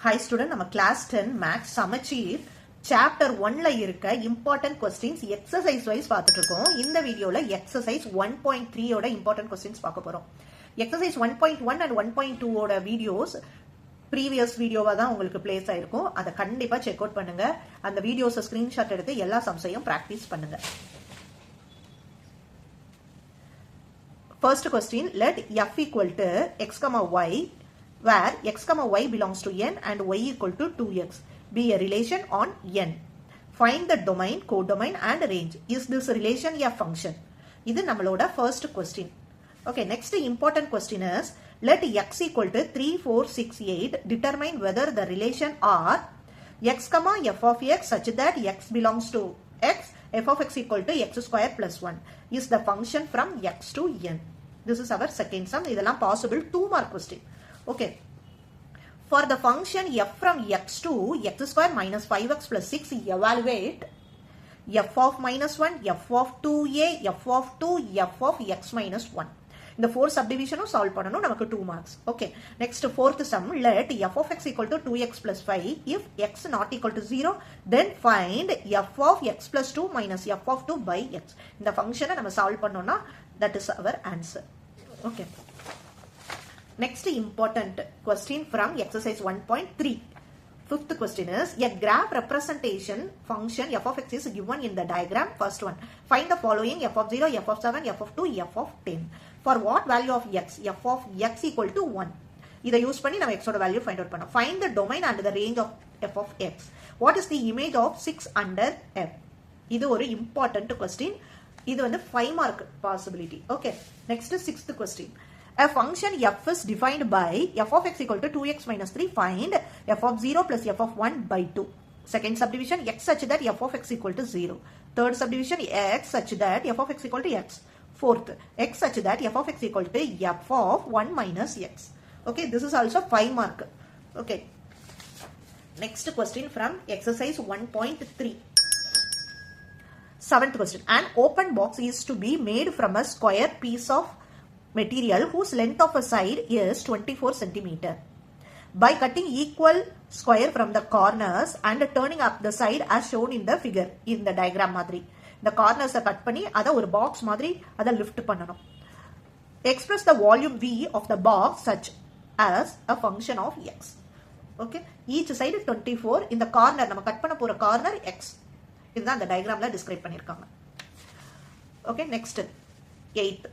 Hi student, நம்ம class 10 maths சமச்சீர் chapter 1ல இருக்க important questions exercise wise பார்த்துட்டு இருக்கோம். இந்த வீடியோல exercise 1.3 ஓட important questions பார்க்க போறோம். exercise 1.1 and 1.2 ஓட வீடியோஸ் previous வீடியோவா தான் உங்களுக்கு பிளேஸ் ஆயிருக்கும். அதை கண்டிப்பா செக் அவுட் பண்ணுங்க. அந்த வீடியோஸை ஸ்கிரீன்ஷாட் எடுத்து எல்லா சம்ஸையும் பிராக்டிஸ் பண்ணுங்க. First question, let f equal to x comma y where x comma y belongs to n and y equal to 2x be a relation on n. Find the domain, codomain and range. Is this relation a function? இது நம்மளோட first question. Okay, next important question is let x equal to 3, 4, 6, 8 determine whether the relation are x comma f of x such that x belongs to x, f of x equal to x square plus 1 is the function from x to n. This is our second sum. இதெல்லாம் possible 2 mark question. Okay. For the function f from x to x square minus 5x plus 6, evaluate f of minus 1, f of 2a, f of 2, f of x minus 1. இந்த 4 subdivision solve பண்ணனும் நமக்கு 2 marks. Okay. Next fourth sum, let f of x equal to 2x plus 5. If x not equal to 0, then find f of x plus 2 minus f of 2 by x. இந்த function நம்ம solve பண்ணோம்னா that is our answer. Okay. Next important question from exercise 1.3. Fifth question is a graph representation function f of x is given in the diagram. First one, find the following f of 0, f of 7, f of 2, f of 10. For what value of x? F of x equal to 1. இதை use பண்ணி நம்ம x ஓட value find out பண்ணோம். Find the domain and the range of f of x. What is the image of 6 under f? இது ஒரு important question. இது வந்து 5 mark possibility. Okay. Next sixth question. A function f is defined by f of x equal to 2x minus 3. Find f of 0 plus f of 1 by 2. Second subdivision, x such that f of x equal to 0. Third subdivision, x such that f of x equal to x. Fourth, x such that f of x equal to f of 1 minus x. Okay, this is also 5 mark. Okay. Next question from exercise 1.3. Seventh question. An open box is to be made from a square piece of material whose length of a side is 24 centimeter. By cutting equal square from the corners and turning up the side as shown in the figure, in the diagram மாதிரி. The corners cut பண்ணி அதை ஒரு box மாதிரி அதை lift பண்ணணும். Express the volume V of the box such as a function of x. Okay, each side 24. இந்த corner நம்ம cut பண்ண போற corner x. இதுதான் அந்த diagramல describe பண்ணிருக்காங்க. Okay, next 8th.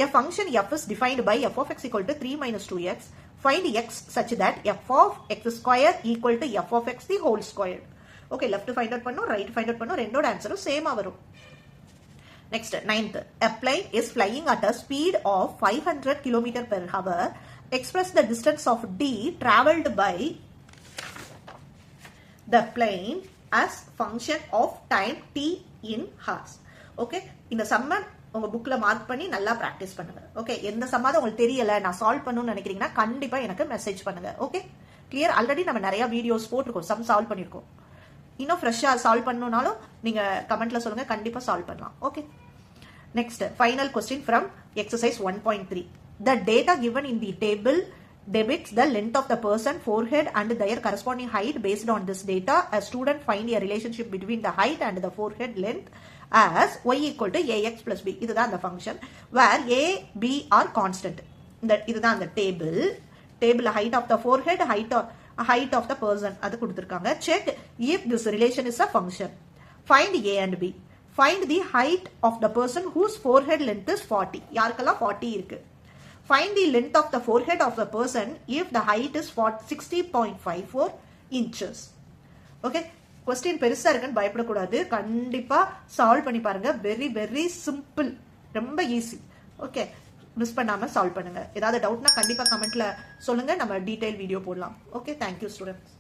A function f is defined by f of x equal to 3 minus 2x. Find x such that f of x square equal to f of x the whole square. Okay, left find out பண்ணோம், right find out பண்ணோம், ரெண்டோட ஆன்சரும் சேமா வரும். Next, 9th. A plane is flying at a speed of 500 km per hour. Express the distance of d traveled by the plane as function of time t in hours. Okay, இந்த சம்ம உங்க புக்ல mark பண்ணி நல்லா practice பண்ணுங்க. Okay, எந்த சம்மாவது உங்களுக்கு தெரியல நான் சால்வ் பண்ணணும்னு நினைக்கிறீங்கன்னா கண்டிப்பா எனக்கு மெசேஜ் பண்ணுங்க. Okay, clear? ஆல்ரெடி நம்ம நிறைய வீடியோஸ் போட்டிருக்கோம், சம் சால்வ் பண்ணிருக்கோம். இன்னும் ஃப்ரெஷ்ஷா சால்வ் பண்ணணும்னாலும் நீங்க கமெண்ட்ல சொல்லுங்க, கண்டிப்பா சால்வ் பண்ணலாம். Okay, next final question from exercise 1.3. The data given in the table depicts the length of the person, forehead and their corresponding height. Based on this data, a student find a relationship between the height and the forehead length as y equal to ax plus b. இதுதான் அந்த function where a, b are constant. இதுதான் அந்த table height of the forehead, height of the person அது கொடுத்திருக்காங்க. Check if this relation is a function. Find a and b. Find the height of the person whose forehead length is 40. யாருக்கெல்லாம் 40 இருக்கு? Find the length of the forehead of the person if the height is 60.54 inches. Okay, question பெருசா இருக்குன்னு பயப்படக்கூடாது, கண்டிப்பா solve பண்ணி பாருங்க. Very very simple, ரொம்ப easy. Okay, miss பண்ணாம சால்வ் பண்ணுங்க. ஏதாவது டவுட்னா கண்டிப்பா கமெண்ட்ல சொல்லுங்க, நம்ம டீடைல் வீடியோ போடலாம். Okay, thank you students.